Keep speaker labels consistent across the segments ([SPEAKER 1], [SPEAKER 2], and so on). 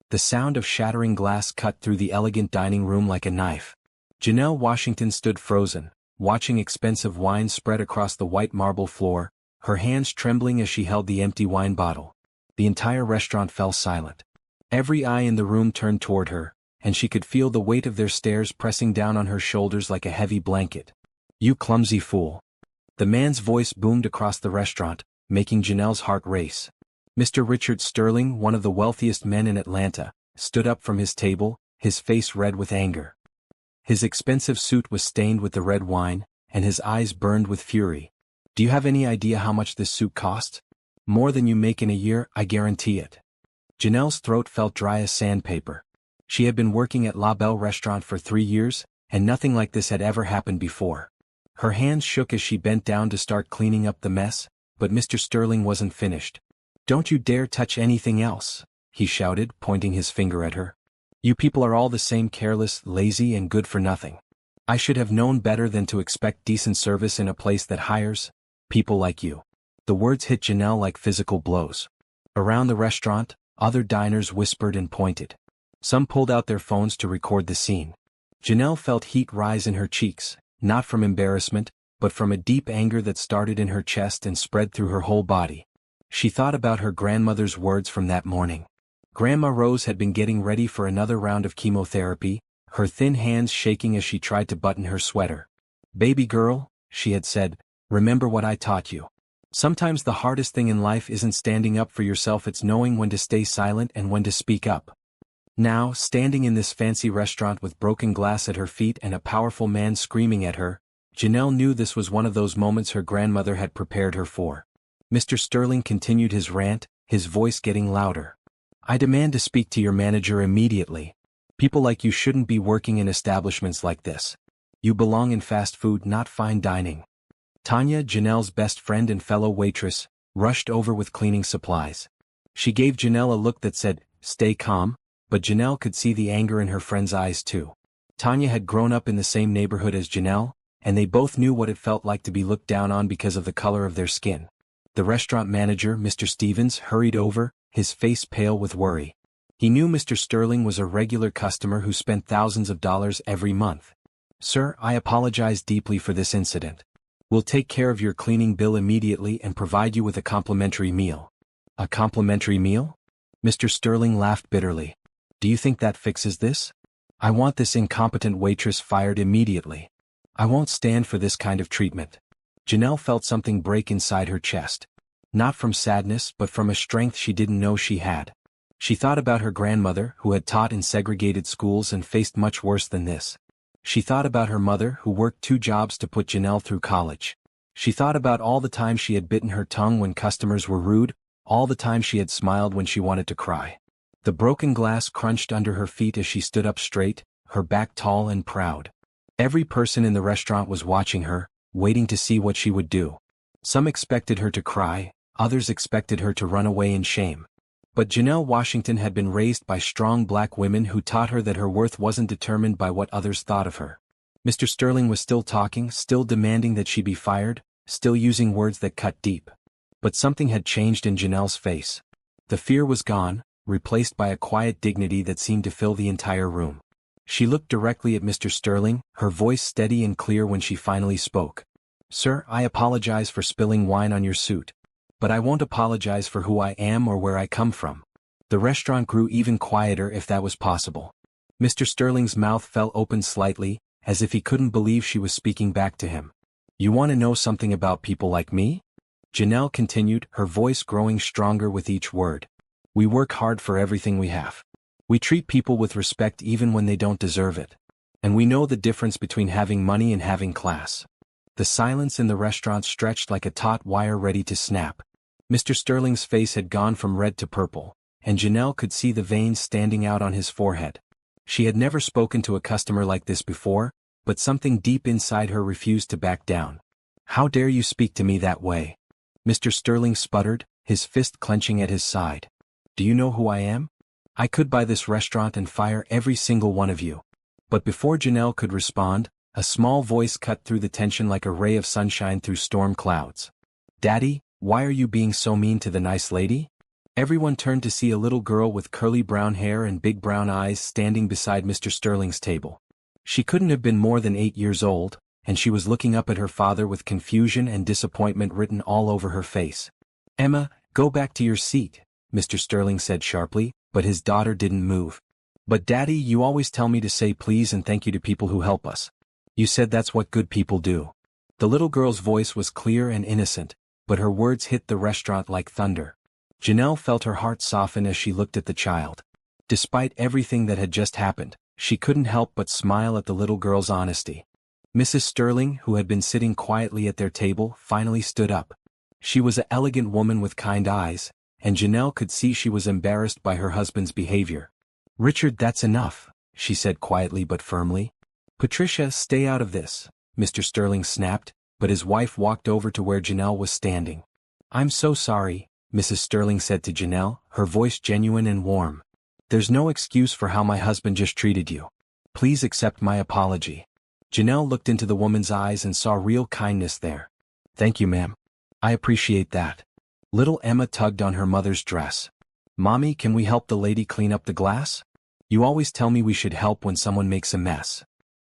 [SPEAKER 1] The sound of shattering glass cut through the elegant dining room like a knife. Janelle Washington stood frozen, watching expensive wine spread across the white marble floor, her hands trembling as she held the empty wine bottle. The entire restaurant fell silent. Every eye in the room turned toward her, and she could feel the weight of their stares pressing down on her shoulders like a heavy blanket. "You clumsy fool." The man's voice boomed across the restaurant, making Janelle's heart race. Mr. Richard Sterling, one of the wealthiest men in Atlanta, stood up from his table, his face red with anger. His expensive suit was stained with the red wine, and his eyes burned with fury. "Do you have any idea how much this suit cost? More than you make in a year, I guarantee it." Janelle's throat felt dry as sandpaper. She had been working at La Belle restaurant for 3 years, and nothing like this had ever happened before. Her hands shook as she bent down to start cleaning up the mess, but Mr. Sterling wasn't finished. "Don't you dare touch anything else," he shouted, pointing his finger at her. "You people are all the same, careless, lazy, and good for nothing. I should have known better than to expect decent service in a place that hires people like you." The words hit Janelle like physical blows. Around the restaurant, other diners whispered and pointed. Some pulled out their phones to record the scene. Janelle felt heat rise in her cheeks, not from embarrassment, but from a deep anger that started in her chest and spread through her whole body. She thought about her grandmother's words from that morning. Grandma Rose had been getting ready for another round of chemotherapy, her thin hands shaking as she tried to button her sweater. "Baby girl," she had said, "remember what I taught you. Sometimes the hardest thing in life isn't standing up for yourself, it's knowing when to stay silent and when to speak up." Now, standing in this fancy restaurant with broken glass at her feet and a powerful man screaming at her, Janelle knew this was one of those moments her grandmother had prepared her for. Mr. Sterling continued his rant, his voice getting louder. "I demand to speak to your manager immediately. People like you shouldn't be working in establishments like this. You belong in fast food, not fine dining." Tanya, Janelle's best friend and fellow waitress, rushed over with cleaning supplies. She gave Janelle a look that said, "Stay calm," but Janelle could see the anger in her friend's eyes too. Tanya had grown up in the same neighborhood as Janelle, and they both knew what it felt like to be looked down on because of the color of their skin. The restaurant manager, Mr. Stevens, hurried over, his face pale with worry. He knew Mr. Sterling was a regular customer who spent thousands of dollars every month. "Sir, I apologize deeply for this incident. We'll take care of your cleaning bill immediately and provide you with a complimentary meal." "A complimentary meal?" Mr. Sterling laughed bitterly. "Do you think that fixes this? I want this incompetent waitress fired immediately. I won't stand for this kind of treatment." Janelle felt something break inside her chest. Not from sadness, but from a strength she didn't know she had. She thought about her grandmother, who had taught in segregated schools and faced much worse than this. She thought about her mother, who worked 2 jobs to put Janelle through college. She thought about all the time she had bitten her tongue when customers were rude, all the time she had smiled when she wanted to cry. The broken glass crunched under her feet as she stood up straight, her back tall and proud. Every person in the restaurant was watching her, waiting to see what she would do. Some expected her to cry, others expected her to run away in shame. But Janelle Washington had been raised by strong black women who taught her that her worth wasn't determined by what others thought of her. Mr. Sterling was still talking, still demanding that she be fired, still using words that cut deep. But something had changed in Janelle's face. The fear was gone, replaced by a quiet dignity that seemed to fill the entire room. She looked directly at Mr. Sterling, her voice steady and clear when she finally spoke. "Sir, I apologize for spilling wine on your suit. But I won't apologize for who I am or where I come from." The restaurant grew even quieter if that was possible. Mr. Sterling's mouth fell open slightly, as if he couldn't believe she was speaking back to him. "You want to know something about people like me?" Janelle continued, her voice growing stronger with each word. "We work hard for everything we have. We treat people with respect even when they don't deserve it. And we know the difference between having money and having class." The silence in the restaurant stretched like a taut wire ready to snap. Mr. Sterling's face had gone from red to purple, and Janelle could see the veins standing out on his forehead. She had never spoken to a customer like this before, but something deep inside her refused to back down. "How dare you speak to me that way?" Mr. Sterling sputtered, his fist clenching at his side. "Do you know who I am? I could buy this restaurant and fire every single one of you." But before Janelle could respond, a small voice cut through the tension like a ray of sunshine through storm clouds. "Daddy, why are you being so mean to the nice lady?" Everyone turned to see a little girl with curly brown hair and big brown eyes standing beside Mr. Sterling's table. She couldn't have been more than 8 years old, and she was looking up at her father with confusion and disappointment written all over her face. "Emma, go back to your seat," Mr. Sterling said sharply, but his daughter didn't move. "But Daddy, you always tell me to say please and thank you to people who help us. You said that's what good people do." The little girl's voice was clear and innocent, but her words hit the restaurant like thunder. Janelle felt her heart soften as she looked at the child. Despite everything that had just happened, she couldn't help but smile at the little girl's honesty. Mrs. Sterling, who had been sitting quietly at their table, finally stood up. She was an elegant woman with kind eyes, and Janelle could see she was embarrassed by her husband's behavior. "Richard, that's enough," she said quietly but firmly. "Patricia, stay out of this," Mr. Sterling snapped, but his wife walked over to where Janelle was standing. "I'm so sorry," Mrs. Sterling said to Janelle, her voice genuine and warm. "There's no excuse for how my husband just treated you. Please accept my apology." Janelle looked into the woman's eyes and saw real kindness there. "Thank you, ma'am. I appreciate that." Little Emma tugged on her mother's dress. "Mommy, can we help the lady clean up the glass? You always tell me we should help when someone makes a mess."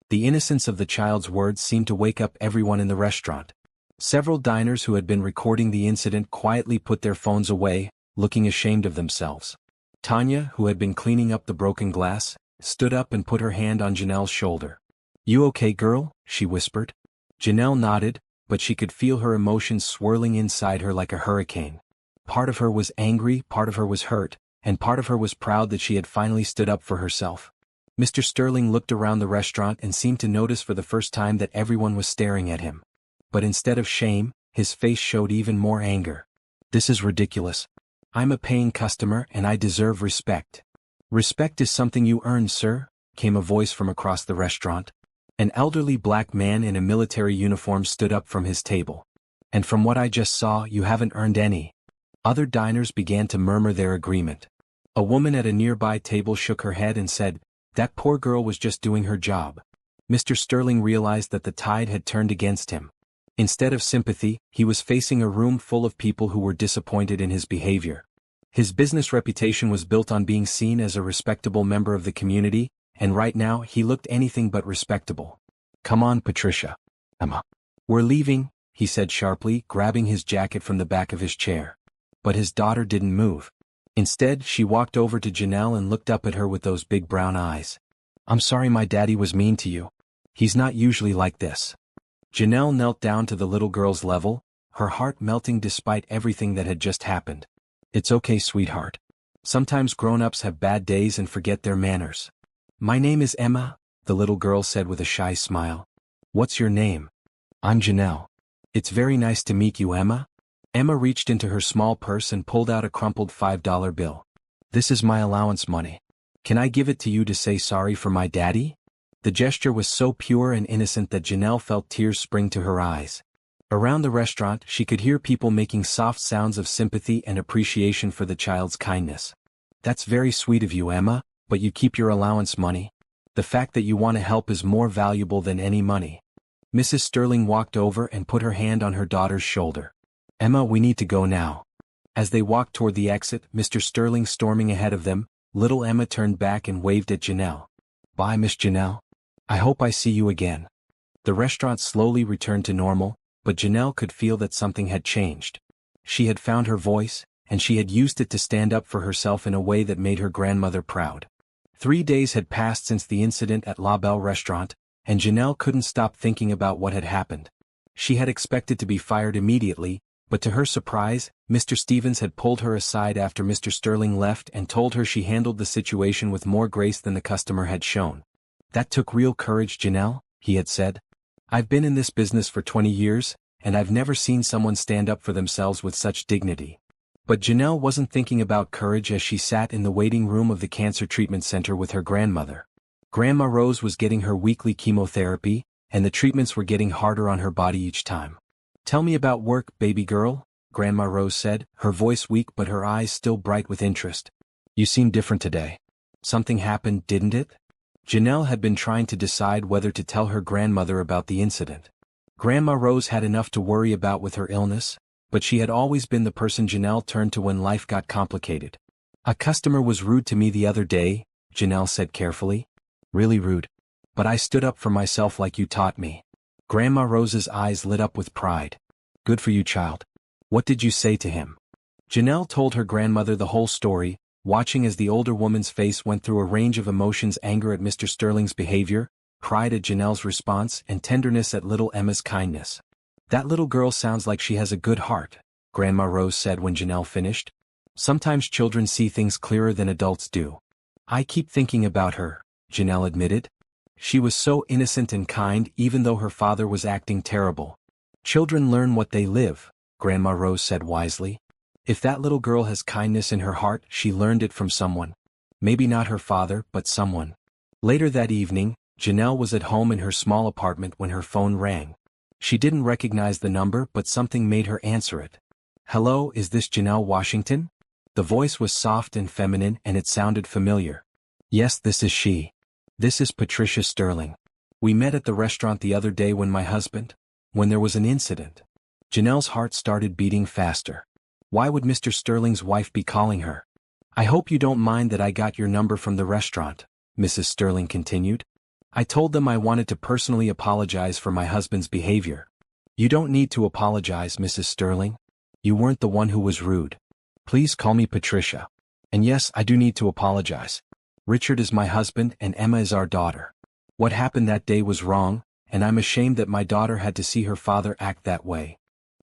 [SPEAKER 1] The innocence of the child's words seemed to wake up everyone in the restaurant. Several diners who had been recording the incident quietly put their phones away, looking ashamed of themselves. Tanya, who had been cleaning up the broken glass, stood up and put her hand on Janelle's shoulder. "You okay, girl?" she whispered. Janelle nodded, but she could feel her emotions swirling inside her like a hurricane. Part of her was angry, part of her was hurt, and part of her was proud that she had finally stood up for herself. Mr. Sterling looked around the restaurant and seemed to notice for the first time that everyone was staring at him. But instead of shame, his face showed even more anger. "This is ridiculous. I'm a paying customer and I deserve respect." "Respect is something you earn, sir," came a voice from across the restaurant. An elderly black man in a military uniform stood up from his table. "And from what I just saw, you haven't earned any." Other diners began to murmur their agreement. A woman at a nearby table shook her head and said, "That poor girl was just doing her job." Mr. Sterling realized that the tide had turned against him. Instead of sympathy, he was facing a room full of people who were disappointed in his behavior. His business reputation was built on being seen as a respectable member of the community, and right now he looked anything but respectable. "Come on, Patricia. Emma. We're leaving," he said sharply, grabbing his jacket from the back of his chair. But his daughter didn't move. Instead, she walked over to Janelle and looked up at her with those big brown eyes. "I'm sorry my daddy was mean to you. He's not usually like this." Janelle knelt down to the little girl's level, her heart melting despite everything that had just happened. "It's okay, sweetheart. Sometimes grown-ups have bad days and forget their manners." "My name is Emma," the little girl said with a shy smile. "What's your name?" "I'm Janelle." "It's very nice to meet you, Emma." Emma reached into her small purse and pulled out a crumpled $5 bill. "This is my allowance money. Can I give it to you to say sorry for my daddy?" The gesture was so pure and innocent that Janelle felt tears spring to her eyes. Around the restaurant, she could hear people making soft sounds of sympathy and appreciation for the child's kindness. "That's very sweet of you, Emma, but you keep your allowance money. The fact that you want to help is more valuable than any money." Mrs. Sterling walked over and put her hand on her daughter's shoulder. "Emma, we need to go now." As they walked toward the exit, Mr. Sterling storming ahead of them, little Emma turned back and waved at Janelle. "Bye, Miss Janelle. I hope I see you again." The restaurant slowly returned to normal, but Janelle could feel that something had changed. She had found her voice, and she had used it to stand up for herself in a way that made her grandmother proud. 3 days had passed since the incident at La Belle restaurant, and Janelle couldn't stop thinking about what had happened. She had expected to be fired immediately, but to her surprise, Mr. Stevens had pulled her aside after Mr. Sterling left and told her she handled the situation with more grace than the customer had shown. "That took real courage, Janelle," he had said. "I've been in this business for 20 years, and I've never seen someone stand up for themselves with such dignity." But Janelle wasn't thinking about courage as she sat in the waiting room of the cancer treatment center with her grandmother. Grandma Rose was getting her weekly chemotherapy, and the treatments were getting harder on her body each time. "Tell me about work, baby girl," Grandma Rose said, her voice weak but her eyes still bright with interest. "You seem different today. Something happened, didn't it?" Janelle had been trying to decide whether to tell her grandmother about the incident. Grandma Rose had enough to worry about with her illness, but she had always been the person Janelle turned to when life got complicated. "A customer was rude to me the other day," Janelle said carefully. "Really rude. But I stood up for myself like you taught me." Grandma Rose's eyes lit up with pride. "Good for you, child. What did you say to him?" Janelle told her grandmother the whole story, watching as the older woman's face went through a range of emotions: anger at Mr. Sterling's behavior, pride at Janelle's response, and tenderness at little Emma's kindness. "That little girl sounds like she has a good heart," Grandma Rose said when Janelle finished. "Sometimes children see things clearer than adults do." "I keep thinking about her," Janelle admitted. "She was so innocent and kind even though her father was acting terrible." "Children learn what they live," Grandma Rose said wisely. "If that little girl has kindness in her heart, she learned it from someone. Maybe not her father, but someone." Later that evening, Janelle was at home in her small apartment when her phone rang. She didn't recognize the number, but something made her answer it. "Hello, is this Janelle Washington?" The voice was soft and feminine, and it sounded familiar. "Yes, this is she. This is Patricia Sterling. We met at the restaurant the other day when there was an incident." Janelle's heart started beating faster. Why would Mr. Sterling's wife be calling her? "I hope you don't mind that I got your number from the restaurant," Mrs. Sterling continued. "I told them I wanted to personally apologize for my husband's behavior." "You don't need to apologize, Mrs. Sterling. You weren't the one who was rude. Please call me Patricia. And yes, I do need to apologize. Richard is my husband and Emma is our daughter. What happened that day was wrong, and I'm ashamed that my daughter had to see her father act that way."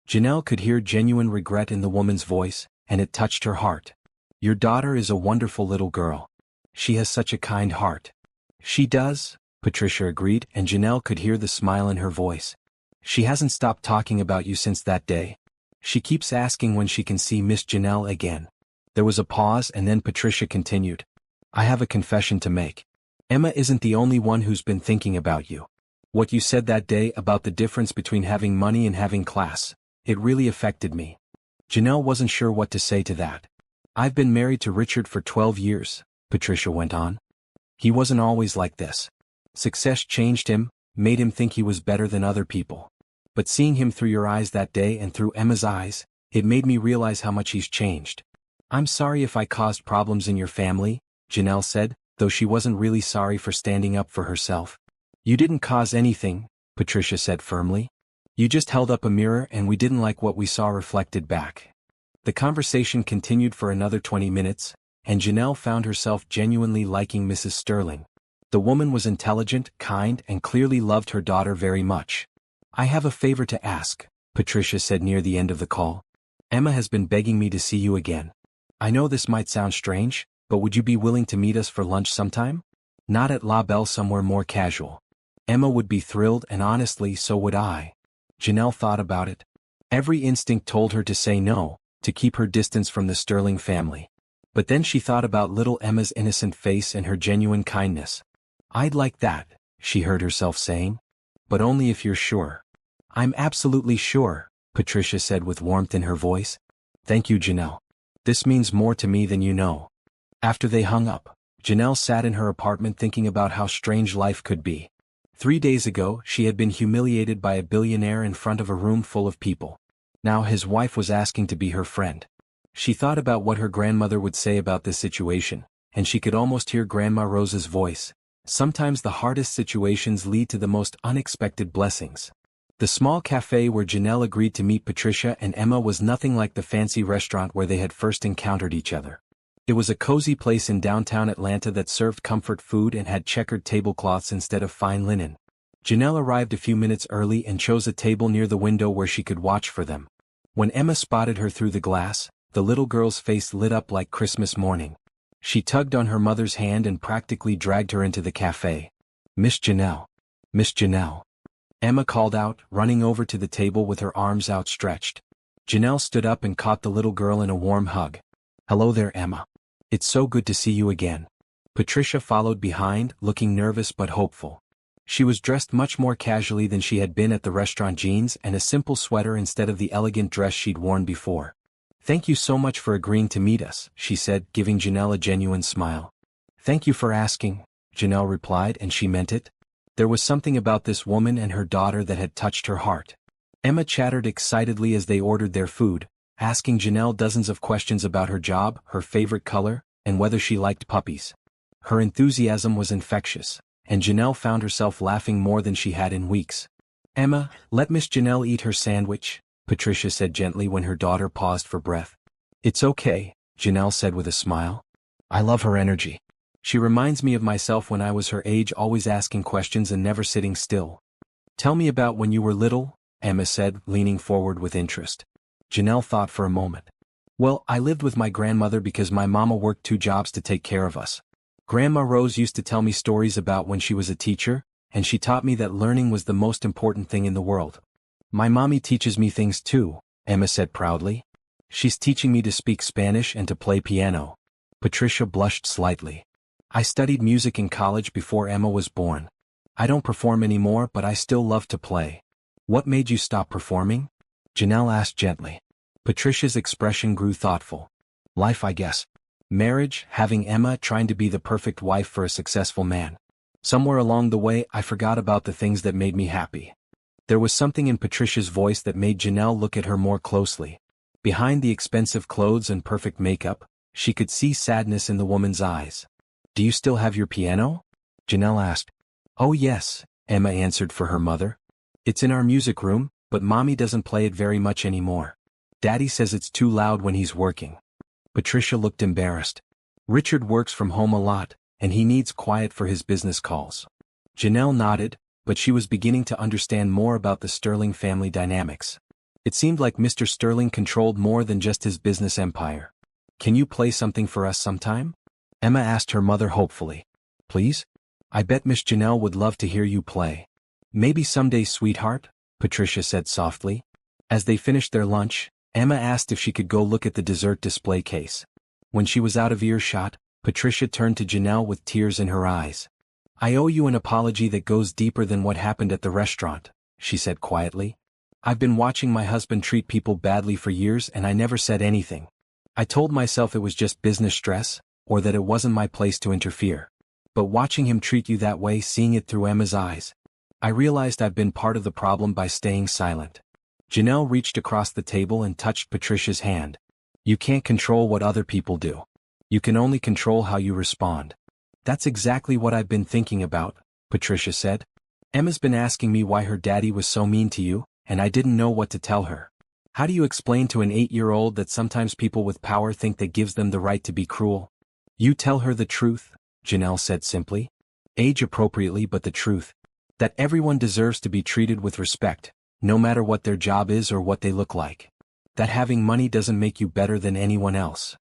[SPEAKER 1] Janelle could hear genuine regret in the woman's voice, and it touched her heart. "Your daughter is a wonderful little girl. She has such a kind heart." "She does," Patricia agreed, and Janelle could hear the smile in her voice. "She hasn't stopped talking about you since that day. She keeps asking when she can see Miss Janelle again." There was a pause, and then Patricia continued. "I have a confession to make. Emma isn't the only one who's been thinking about you. What you said that day about the difference between having money and having class, it really affected me." Janelle wasn't sure what to say to that. "I've been married to Richard for 12 years, Patricia went on. "He wasn't always like this. Success changed him, made him think he was better than other people. But seeing him through your eyes that day and through Emma's eyes, it made me realize how much he's changed." "I'm sorry if I caused problems in your family," Janelle said, though she wasn't really sorry for standing up for herself. "You didn't cause anything," Patricia said firmly. "You just held up a mirror and we didn't like what we saw reflected back." The conversation continued for another 20 minutes, and Janelle found herself genuinely liking Mrs. Sterling. The woman was intelligent, kind, and clearly loved her daughter very much. "I have a favor to ask," Patricia said near the end of the call. "Emma has been begging me to see you again. I know this might sound strange, but would you be willing to meet us for lunch sometime? Not at La Belle, somewhere more casual." Emma would be thrilled, and honestly, so would I. Janelle thought about it. Every instinct told her to say no, to keep her distance from the Sterling family. But then she thought about little Emma's innocent face and her genuine kindness. "I'd like that," she heard herself saying. "But only if you're sure." "I'm absolutely sure," Patricia said with warmth in her voice. "Thank you, Janelle. This means more to me than you know." After they hung up, Janelle sat in her apartment thinking about how strange life could be. 3 days ago, she had been humiliated by a billionaire in front of a room full of people. Now his wife was asking to be her friend. She thought about what her grandmother would say about this situation, and she could almost hear Grandma Rose's voice. Sometimes the hardest situations lead to the most unexpected blessings. The small cafe where Janelle agreed to meet Patricia and Emma was nothing like the fancy restaurant where they had first encountered each other. It was a cozy place in downtown Atlanta that served comfort food and had checkered tablecloths instead of fine linen. Janelle arrived a few minutes early and chose a table near the window where she could watch for them. When Emma spotted her through the glass, the little girl's face lit up like Christmas morning. She tugged on her mother's hand and practically dragged her into the cafe. "Miss Janelle. Miss Janelle." Emma called out, running over to the table with her arms outstretched. Janelle stood up and caught the little girl in a warm hug. "Hello there, Emma. It's so good to see you again." Patricia followed behind, looking nervous but hopeful. She was dressed much more casually than she had been at the restaurant, jeans and a simple sweater instead of the elegant dress she'd worn before. "Thank you so much for agreeing to meet us," she said, giving Janelle a genuine smile. "Thank you for asking," Janelle replied, and she meant it. There was something about this woman and her daughter that had touched her heart. Emma chattered excitedly as they ordered their food, asking Janelle dozens of questions about her job, her favorite color, and whether she liked puppies. Her enthusiasm was infectious, and Janelle found herself laughing more than she had in weeks. "Emma, let Miss Janelle eat her sandwich," Patricia said gently when her daughter paused for breath. "It's okay," Janelle said with a smile. "I love her energy. She reminds me of myself when I was her age, always asking questions and never sitting still." "Tell me about when you were little," Emma said, leaning forward with interest. Janelle thought for a moment. "Well, I lived with my grandmother because my mama worked 2 jobs to take care of us. Grandma Rose used to tell me stories about when she was a teacher, and she taught me that learning was the most important thing in the world. My mommy teaches me things too," Emma said proudly. "She's teaching me to speak Spanish and to play piano." Patricia blushed slightly. "I studied music in college before Emma was born. I don't perform anymore, but I still love to play." "What made you stop performing?" Janelle asked gently. Patricia's expression grew thoughtful. "Life, I guess. Marriage, having Emma, trying to be the perfect wife for a successful man. Somewhere along the way, I forgot about the things that made me happy." There was something in Patricia's voice that made Janelle look at her more closely. Behind the expensive clothes and perfect makeup, she could see sadness in the woman's eyes. "Do you still have your piano?" Janelle asked. "Oh yes," Emma answered for her mother. "It's in our music room, but Mommy doesn't play it very much anymore. Daddy says it's too loud when he's working." Patricia looked embarrassed. "Richard works from home a lot, and he needs quiet for his business calls." Janelle nodded, but she was beginning to understand more about the Sterling family dynamics. It seemed like Mr. Sterling controlled more than just his business empire. "Can you play something for us sometime?" Emma asked her mother hopefully. "Please? I bet Miss Janelle would love to hear you play." "Maybe someday, sweetheart," Patricia said softly. As they finished their lunch, Emma asked if she could go look at the dessert display case. When she was out of earshot, Patricia turned to Janelle with tears in her eyes. "I owe you an apology that goes deeper than what happened at the restaurant," she said quietly. "I've been watching my husband treat people badly for years and I never said anything. I told myself it was just business stress, or that it wasn't my place to interfere. But watching him treat you that way, seeing it through Emma's eyes, I realized I've been part of the problem by staying silent." Janelle reached across the table and touched Patricia's hand. "You can't control what other people do. You can only control how you respond." "That's exactly what I've been thinking about," Patricia said. "Emma's been asking me why her daddy was so mean to you, and I didn't know what to tell her. How do you explain to an 8-year-old that sometimes people with power think that gives them the right to be cruel?" "You tell her the truth," Janelle said simply. "Age appropriately, but the truth. That everyone deserves to be treated with respect, no matter what their job is or what they look like. That having money doesn't make you better than anyone else."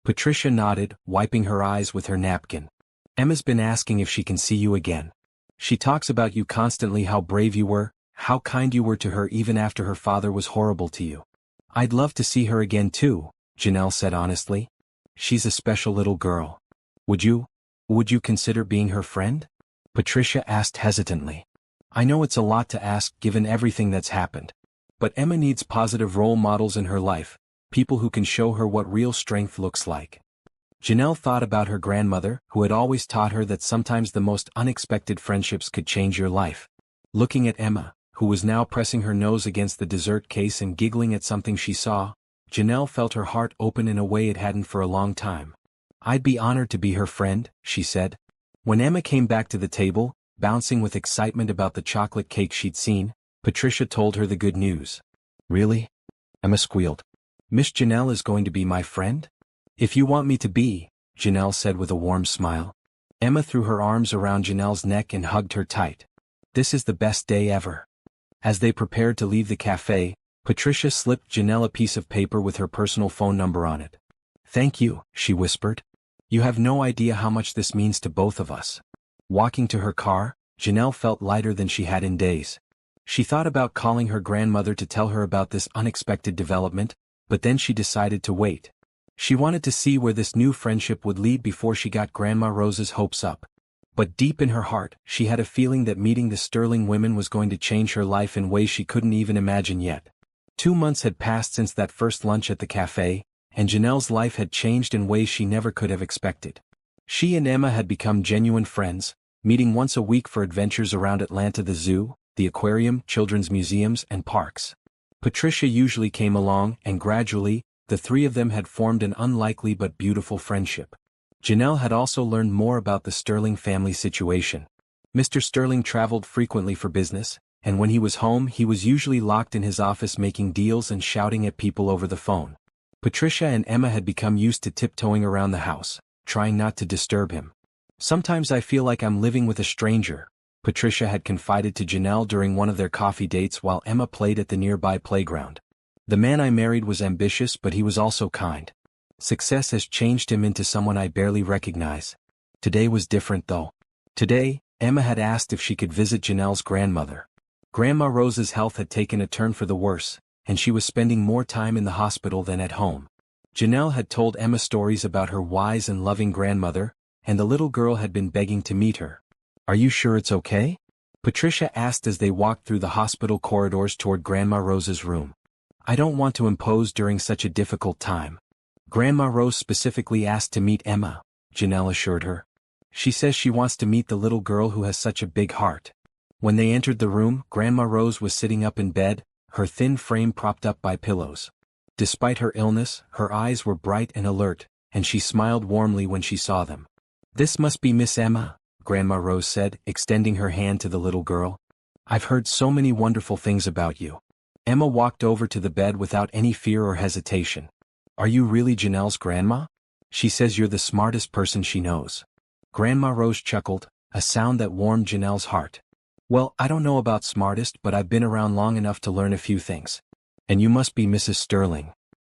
[SPEAKER 1] Patricia nodded, wiping her eyes with her napkin. "Emma's been asking if she can see you again. She talks about you constantly, how brave you were, how kind you were to her even after her father was horrible to you." "I'd love to see her again too," Janelle said honestly. "She's a special little girl." Would you consider being her friend?" Patricia asked hesitantly. "I know it's a lot to ask given everything that's happened. But Emma needs positive role models in her life, people who can show her what real strength looks like." Janelle thought about her grandmother, who had always taught her that sometimes the most unexpected friendships could change your life. Looking at Emma, who was now pressing her nose against the dessert case and giggling at something she saw, Janelle felt her heart open in a way it hadn't for a long time. "I'd be honored to be her friend," she said. When Emma came back to the table, bouncing with excitement about the chocolate cake she'd seen, Patricia told her the good news. "Really?" Emma squealed. "Miss Janelle is going to be my friend?" "If you want me to be," Janelle said with a warm smile. Emma threw her arms around Janelle's neck and hugged her tight. "This is the best day ever." As they prepared to leave the cafe, Patricia slipped Janelle a piece of paper with her personal phone number on it. "Thank you," she whispered. "You have no idea how much this means to both of us." Walking to her car, Janelle felt lighter than she had in days. She thought about calling her grandmother to tell her about this unexpected development, but then she decided to wait. She wanted to see where this new friendship would lead before she got Grandma Rose's hopes up. But deep in her heart, she had a feeling that meeting the Sterling women was going to change her life in ways she couldn't even imagine yet. 2 months had passed since that first lunch at the cafe, and Janelle's life had changed in ways she never could have expected. She and Emma had become genuine friends, meeting once a week for adventures around Atlanta, the zoo, the aquarium, children's museums, and parks. Patricia usually came along, and gradually, the three of them had formed an unlikely but beautiful friendship. Janelle had also learned more about the Sterling family situation. Mr. Sterling traveled frequently for business, and when he was home he was usually locked in his office making deals and shouting at people over the phone. Patricia and Emma had become used to tiptoeing around the house, trying not to disturb him. "Sometimes I feel like I'm living with a stranger," Patricia had confided to Janelle during one of their coffee dates while Emma played at the nearby playground. "The man I married was ambitious, but he was also kind. Success has changed him into someone I barely recognize. Today was different though." Today, Emma had asked if she could visit Janelle's grandmother. Grandma Rose's health had taken a turn for the worse, and she was spending more time in the hospital than at home. Janelle had told Emma stories about her wise and loving grandmother, and the little girl had been begging to meet her. "Are you sure it's okay?" Patricia asked as they walked through the hospital corridors toward Grandma Rose's room. "I don't want to impose during such a difficult time." Grandma Rose specifically asked to meet Emma, Janelle assured her. "She says she wants to meet the little girl who has such a big heart." When they entered the room, Grandma Rose was sitting up in bed, her thin frame propped up by pillows. Despite her illness, her eyes were bright and alert, and she smiled warmly when she saw them. "This must be Miss Emma," Grandma Rose said, extending her hand to the little girl. "I've heard so many wonderful things about you." Emma walked over to the bed without any fear or hesitation. "Are you really Janelle's grandma? She says you're the smartest person she knows." Grandma Rose chuckled, a sound that warmed Janelle's heart. "Well, I don't know about smartest, but I've been around long enough to learn a few things. And you must be Mrs. Sterling."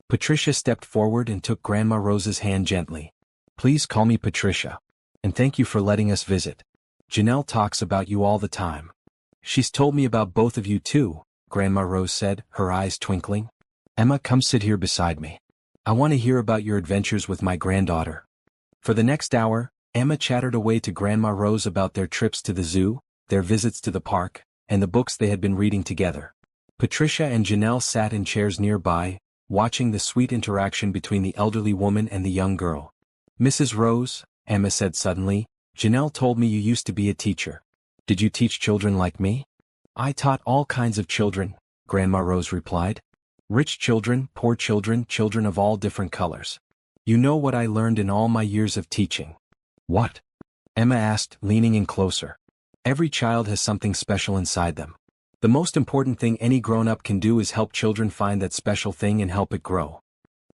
[SPEAKER 1] Patricia stepped forward and took Grandma Rose's hand gently. "Please call me Patricia. And thank you for letting us visit. Janelle talks about you all the time." "She's told me about both of you too," Grandma Rose said, her eyes twinkling. "Emma, come sit here beside me. I want to hear about your adventures with my granddaughter." For the next hour, Emma chattered away to Grandma Rose about their trips to the zoo, their visits to the park, and the books they had been reading together. Patricia and Janelle sat in chairs nearby, watching the sweet interaction between the elderly woman and the young girl. "Mrs. Rose," Emma said suddenly, "Janelle told me you used to be a teacher. Did you teach children like me?" "I taught all kinds of children," Grandma Rose replied. "Rich children, poor children, children of all different colors. You know what I learned in all my years of teaching?" "What?" Emma asked, leaning in closer. "Every child has something special inside them. The most important thing any grown-up can do is help children find that special thing and help it grow."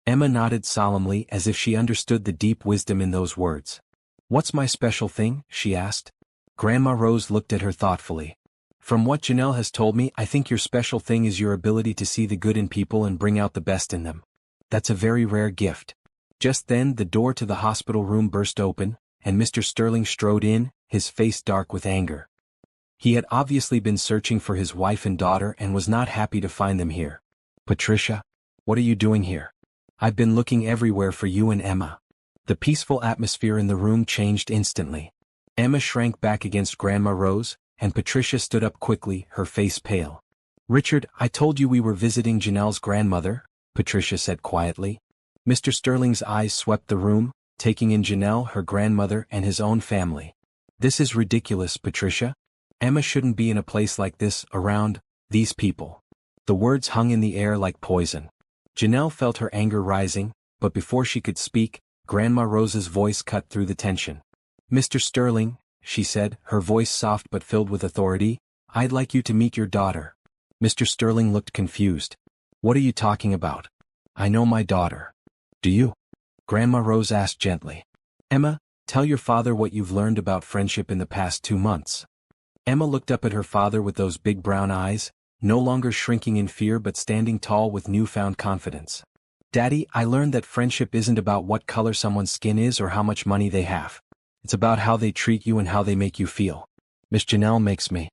[SPEAKER 1] Emma nodded solemnly as if she understood the deep wisdom in those words. "What's my special thing?" she asked. Grandma Rose looked at her thoughtfully. "From what Janelle has told me, I think your special thing is your ability to see the good in people and bring out the best in them. That's a very rare gift." Just then the door to the hospital room burst open, and Mr. Sterling strode in, his face dark with anger. He had obviously been searching for his wife and daughter and was not happy to find them here. "Patricia, what are you doing here? I've been looking everywhere for you and Emma." The peaceful atmosphere in the room changed instantly. Emma shrank back against Grandma Rose, and Patricia stood up quickly, her face pale. "Richard, I told you we were visiting Janelle's grandmother," Patricia said quietly. Mr. Sterling's eyes swept the room, taking in Janelle, her grandmother, and his own family. "This is ridiculous, Patricia. Emma shouldn't be in a place like this, around these people." The words hung in the air like poison. Janelle felt her anger rising, but before she could speak, Grandma Rose's voice cut through the tension. "Mr. Sterling," she said, her voice soft but filled with authority, "I'd like you to meet your daughter." Mr. Sterling looked confused. "What are you talking about? I know my daughter." "Do you?" Grandma Rose asked gently. "Emma, tell your father what you've learned about friendship in the past 2 months." Emma looked up at her father with those big brown eyes, no longer shrinking in fear but standing tall with newfound confidence. "Daddy, I learned that friendship isn't about what color someone's skin is or how much money they have. It's about how they treat you and how they make you feel. Miss Janelle makes me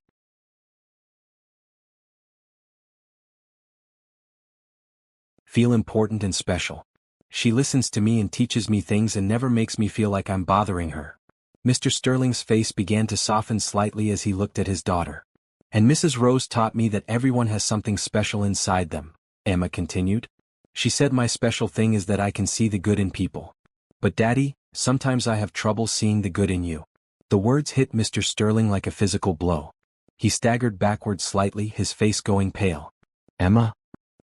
[SPEAKER 1] feel important and special. She listens to me and teaches me things and never makes me feel like I'm bothering her." Mr. Sterling's face began to soften slightly as he looked at his daughter. "And Mrs. Rose taught me that everyone has something special inside them," Emma continued. "She said my special thing is that I can see the good in people. But Daddy, sometimes I have trouble seeing the good in you." The words hit Mr. Sterling like a physical blow. He staggered backward slightly, his face going pale. "Emma?"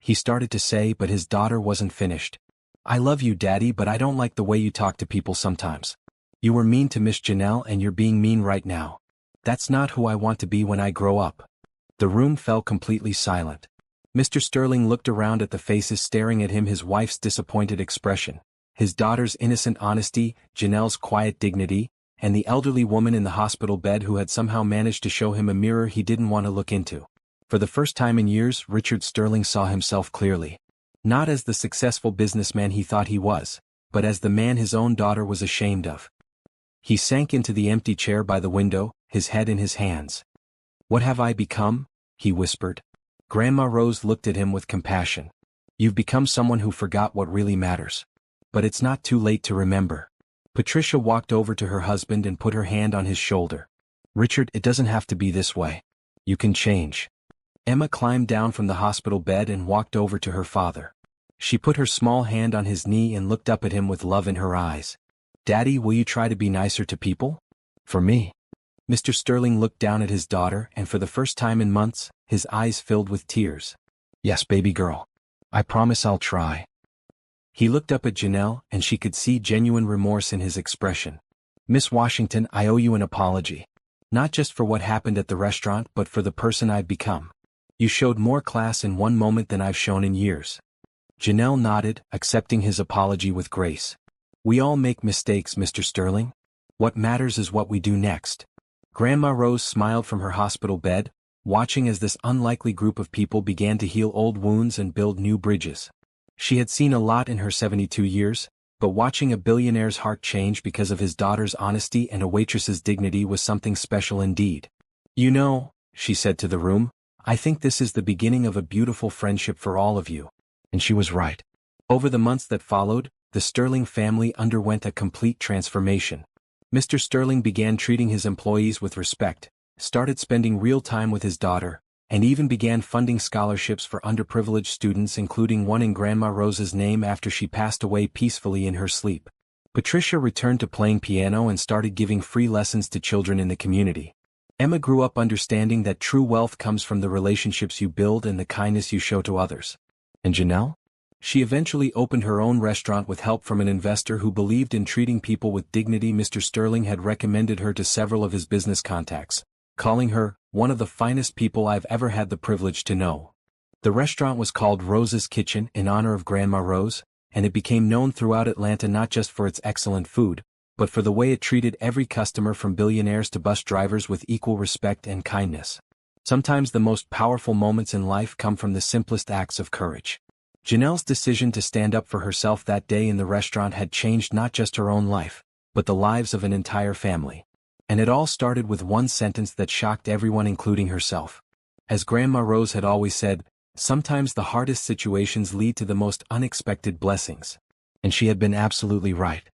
[SPEAKER 1] he started to say, but his daughter wasn't finished. I love you, Daddy, but I don't like the way you talk to people sometimes. You were mean to Miss Janelle and you're being mean right now. That's not who I want to be when I grow up. The room fell completely silent. Mr. Sterling looked around at the faces staring at him, his wife's disappointed expression, his daughter's innocent honesty, Janelle's quiet dignity, and the elderly woman in the hospital bed who had somehow managed to show him a mirror he didn't want to look into. For the first time in years, Richard Sterling saw himself clearly. Not as the successful businessman he thought he was, but as the man his own daughter was ashamed of. He sank into the empty chair by the window, his head in his hands. What have I become? He whispered. Grandma Rose looked at him with compassion. You've become someone who forgot what really matters. But it's not too late to remember. Patricia walked over to her husband and put her hand on his shoulder. Richard, it doesn't have to be this way. You can change. Emma climbed down from the hospital bed and walked over to her father. She put her small hand on his knee and looked up at him with love in her eyes. Daddy, will you try to be nicer to people? For me. Mr. Sterling looked down at his daughter and for the first time in months, his eyes filled with tears. Yes, baby girl. I promise I'll try. He looked up at Janelle and she could see genuine remorse in his expression. Miss Washington, I owe you an apology. Not just for what happened at the restaurant but for the person I've become. You showed more class in one moment than I've shown in years. Janelle nodded, accepting his apology with grace. We all make mistakes, Mr. Sterling. What matters is what we do next. Grandma Rose smiled from her hospital bed, watching as this unlikely group of people began to heal old wounds and build new bridges. She had seen a lot in her 72 years, but watching a billionaire's heart change because of his daughter's honesty and a waitress's dignity was something special indeed. You know, she said to the room, I think this is the beginning of a beautiful friendship for all of you. And she was right. Over the months that followed, the Sterling family underwent a complete transformation. Mr. Sterling began treating his employees with respect, started spending real time with his daughter, and even began funding scholarships for underprivileged students, including one in Grandma Rose's name after she passed away peacefully in her sleep. Patricia returned to playing piano and started giving free lessons to children in the community. Emma grew up understanding that true wealth comes from the relationships you build and the kindness you show to others. And Janelle? She eventually opened her own restaurant with help from an investor who believed in treating people with dignity. Mr. Sterling had recommended her to several of his business contacts, calling her one of the finest people I've ever had the privilege to know. The restaurant was called Rose's Kitchen in honor of Grandma Rose, and it became known throughout Atlanta not just for its excellent food, but for the way it treated every customer from billionaires to bus drivers with equal respect and kindness. Sometimes the most powerful moments in life come from the simplest acts of courage. Janelle's decision to stand up for herself that day in the restaurant had changed not just her own life, but the lives of an entire family. And it all started with one sentence that shocked everyone, including herself. As Grandma Rose had always said, sometimes the hardest situations lead to the most unexpected blessings. And she had been absolutely right.